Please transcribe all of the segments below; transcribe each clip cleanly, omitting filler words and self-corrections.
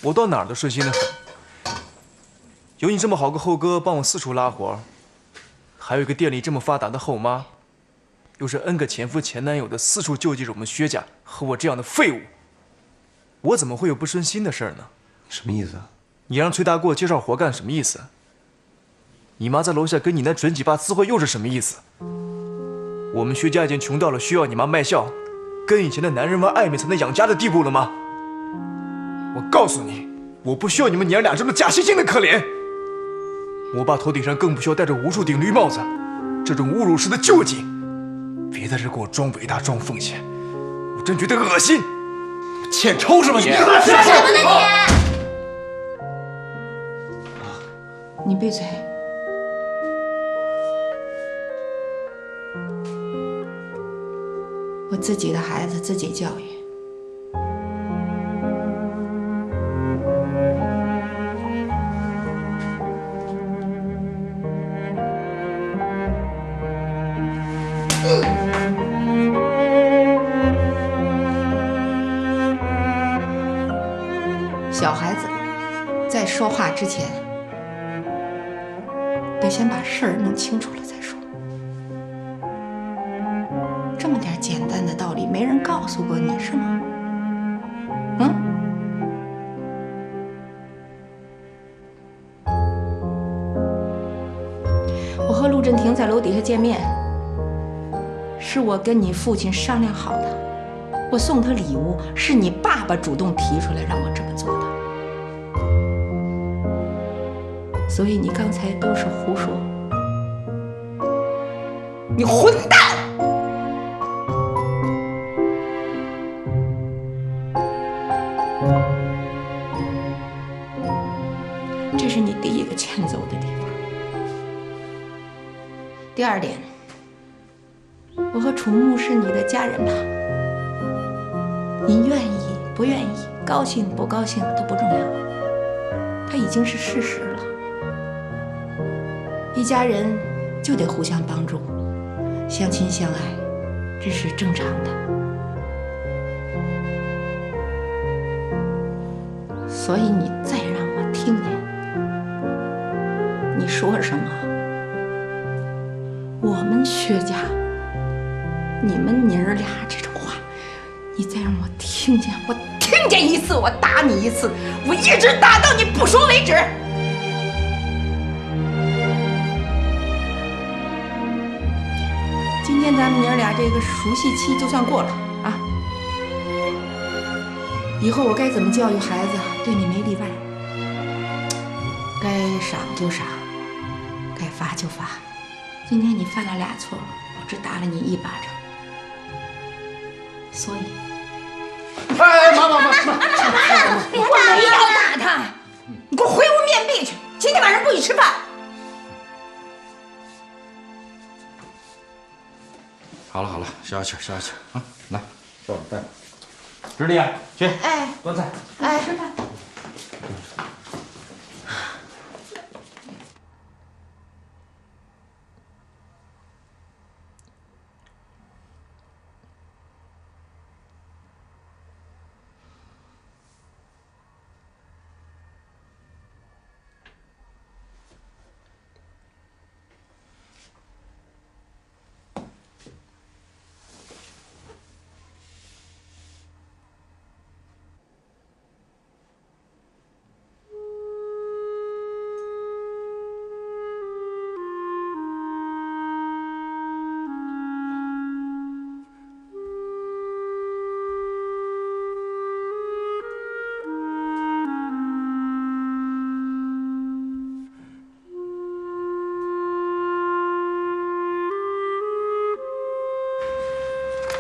我到哪儿都顺心的很。有你这么好个后哥帮我四处拉活，还有一个店里这么发达的后妈，又是 N 个前夫前男友的四处救济着我们薛家和我这样的废物，我怎么会有不顺心的事儿呢？什么意思啊？你让崔大给我介绍活干什么意思？你妈在楼下跟你那准几爸私会又是什么意思？我们薛家已经穷到了需要你妈卖笑，跟以前的男人玩暧昧才能养家的地步了吗？我告诉你，我不需要你们娘俩这么假惺惺的可怜。我爸头顶上更不需要戴着无数顶绿帽子，这种侮辱式的救济，别在这给我装伟大装奉献，我真觉得恶心。欠抽是吗你？说什么呢你闭嘴！我自己的孩子自己教育。小孩子在说话之前，得先把事儿弄清楚了再说。这么点简单的道理，没人告诉过你是吗？我和陆振廷在楼底下见面，是我跟你父亲商量好的。我送他礼物，是你爸爸主动提出来让我这么做的。所以你刚才都是胡说，你混蛋！这是你第一个欠揍的地方。第二点，我和楚木是你的家人吧？你愿意不愿意，高兴不高兴都不重要，它已经是事实了。一家人就得互相帮助，相亲相爱，这是正常的。所以你再让我听见你说什么，我们薛家，你们娘儿俩这种话，你再让我听见，我听见一次我打你一次，我一直打到你不说为止。今天咱们娘俩这个熟悉期就算过了啊！以后我该怎么教育孩子，对你没例外。该赏就赏，该罚就罚。今天你犯了俩错，我只打了你一巴掌，所以。哎，妈！我没有打他，你给我回屋面壁去！今天晚上不许吃饭。好了，消消气啊！来，这我带。直立，去，哎，端菜，哎，吃饭。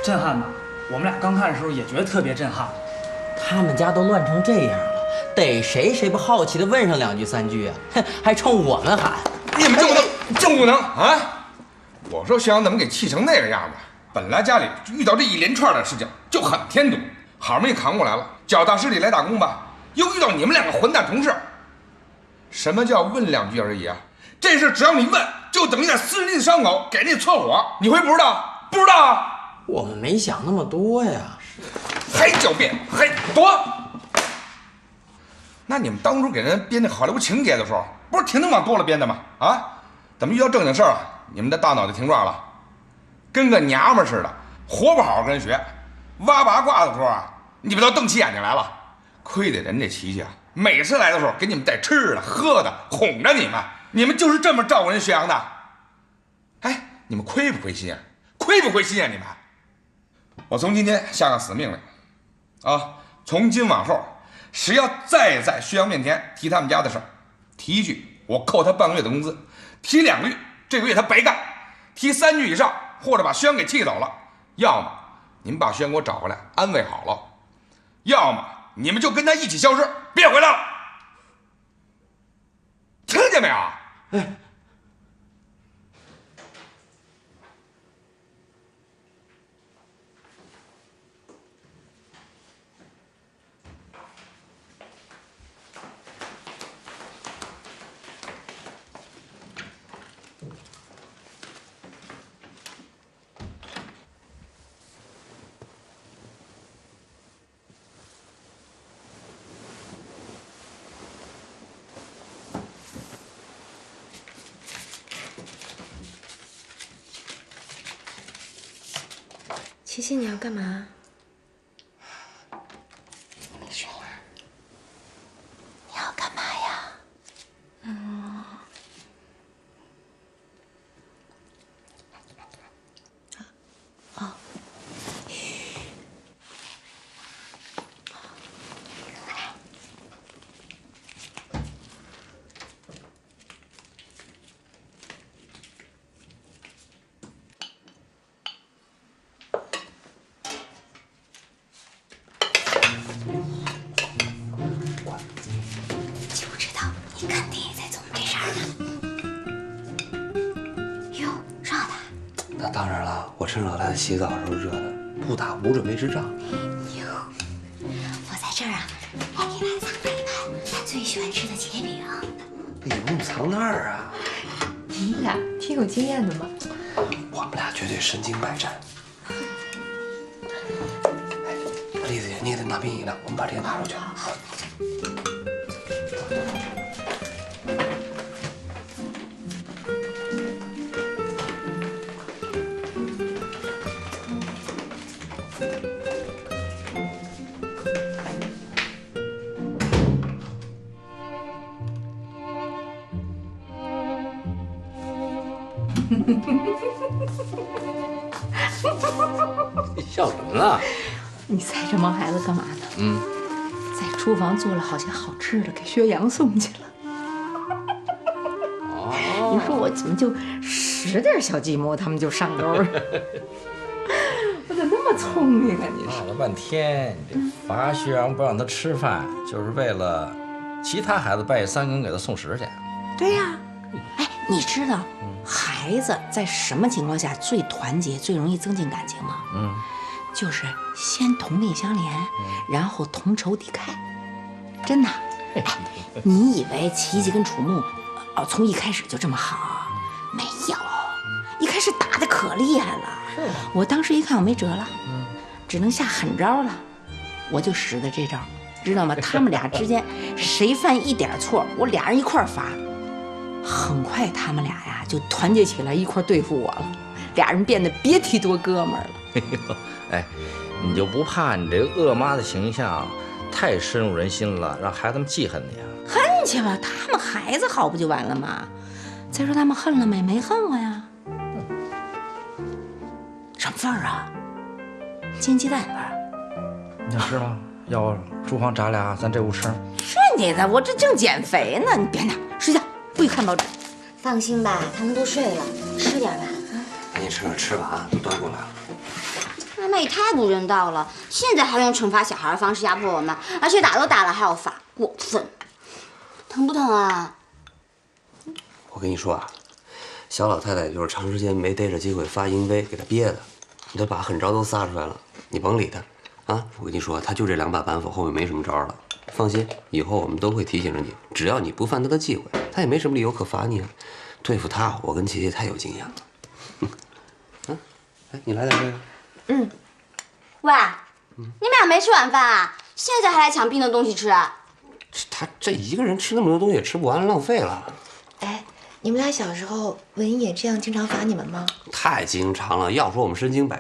震撼吧？我们俩刚看的时候也觉得特别震撼。他们家都乱成这样了，逮谁不好奇的问上两句三句啊？哼，还冲我们喊！你们这么不能啊！我说徐阳怎么给气成那个样子？本来家里遇到这一连串的事情就很添堵，好不容易扛过来了，脚踏实地来打工吧，又遇到你们两个混蛋同事。什么叫问两句而已啊？这事只要你问，就等于在撕人家的伤口，给人家搓火，你会不知道？不知道啊？我们没想那么多呀。还狡辩，还躲！那你们当初给人编那好莱坞情节的时候，不是挺能往多了编的吗？啊，怎么遇到正经事儿，你们的大脑就停转了，跟个娘们似的，活不好好跟人学，挖八卦的时候啊，你们都瞪起眼睛来了。亏得人这琪琪啊，每次来的时候给你们带吃的喝的，哄着你们就是这么照顾人学阳的。哎，你们亏不亏心啊？亏不亏心啊？你们！我从今天下个死命令，啊，从今往后，谁要再在薛阳面前提他们家的事儿，提一句我扣他半个月的工资，提2个月这个月他白干，提3句以上，或者把薛阳给气走了，要么你们把薛阳给我找回来安慰好了，要么你们就跟他一起消失，别回来了，听见没有？哎。琪琪，你要干嘛？没睡呀？你要干嘛呀？那当然了，我趁老太太洗澡的时候热的，不打无准备之仗。哟，我在这儿啊，还给他藏了一盘他最喜欢吃的茄饼。你不用藏那儿啊！你俩挺有经验的嘛。我们俩绝对身经百战。哎，栗子姐，你也得拿冰饮料，我们把这个拿出去。好。你笑什么呢？你猜这毛孩子干嘛呢？在厨房做了好些好吃的，给薛阳送去了。哦，你说我怎么就使点小计谋，他们就上钩了？我咋那么聪明啊？你闹了半天，你这罚薛阳不让他吃饭，就是为了其他孩子半夜3更给他送食去。对呀，哎，你知道孩子在什么情况下最团结、最容易增进感情吗？就是先同病相怜，然后同仇敌忾。真的，哎，你以为琪琪跟楚木，从一开始就这么好？没有，一开始打得可厉害了。是啊，我当时一看我没辙了，只能下狠招了，我就使的这招，知道吗？他们俩之间谁犯一点错，我俩人一块罚。很快他们俩呀就团结起来一块对付我了，俩人变得别提多哥们儿了。哎，你就不怕你这个恶妈的形象太深入人心了，让孩子们记恨你啊？恨去吧，他们孩子好不就完了吗？再说他们恨了没？没恨我呀。什么份儿啊？煎鸡蛋份儿。你想吃吗？要厨房炸俩，咱这屋吃。是你的，我这正减肥呢，你别闹，睡觉，不许看报纸。放心吧，他们都睡了，吃点吧。赶紧吃吧啊，都端过来了。妈妈也太不人道了，现在还用惩罚小孩的方式压迫我们，而且打都打了还要罚，过分。疼不疼啊？我跟你说啊，小老太太就是长时间没逮着机会发淫威，给她憋的，你都把狠招都撒出来了，你甭理她啊！我跟你说，她就这2把板斧，后面没什么招了。放心，以后我们都会提醒着你，只要你不犯她的忌讳，她也没什么理由可罚你啊。对付她，我跟琪琪太有经验了。哎，你来点这个。嗯。喂，你们俩没吃晚饭啊？现在还来抢冰的东西吃？他这一个人吃那么多东西也吃不完，浪费了。哎，你们俩小时候文英也这样经常罚你们吗？太经常了，要说我们身经百